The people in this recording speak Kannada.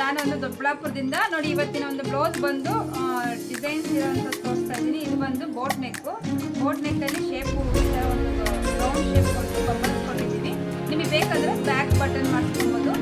ನಾನೊಂದು ದೊಡ್ಡಬಳ್ಳಾಪುರದಿಂದ ನೋಡಿ. ಇವತ್ತಿನ ಒಂದು ಬ್ಲೌಸ್ ಬಂದು ಡಿಸೈನ್ಸ್ ಇರೋಂಥ ತೋರಿಸ್ತಾ ಇದ್ದೀನಿ. ಇದು ಬಂದು ಬೋಟ್ ನೆಕ್ಕಲ್ಲಿ ಶೇಪು ಈ ಥರ ಒಂದು ರೌಂಡ್ ಶೇಪ್ ಕೊಟ್ಟು ಬಂಬಲ್ಸ್ ಕೊಟ್ಟಿದ್ದೀನಿ. ನಿಮಗೆ ಬೇಕಾದರೆ ಬ್ಯಾಕ್ ಬಟನ್ ಮಾಡಿಸ್ಕೊಬೋದು.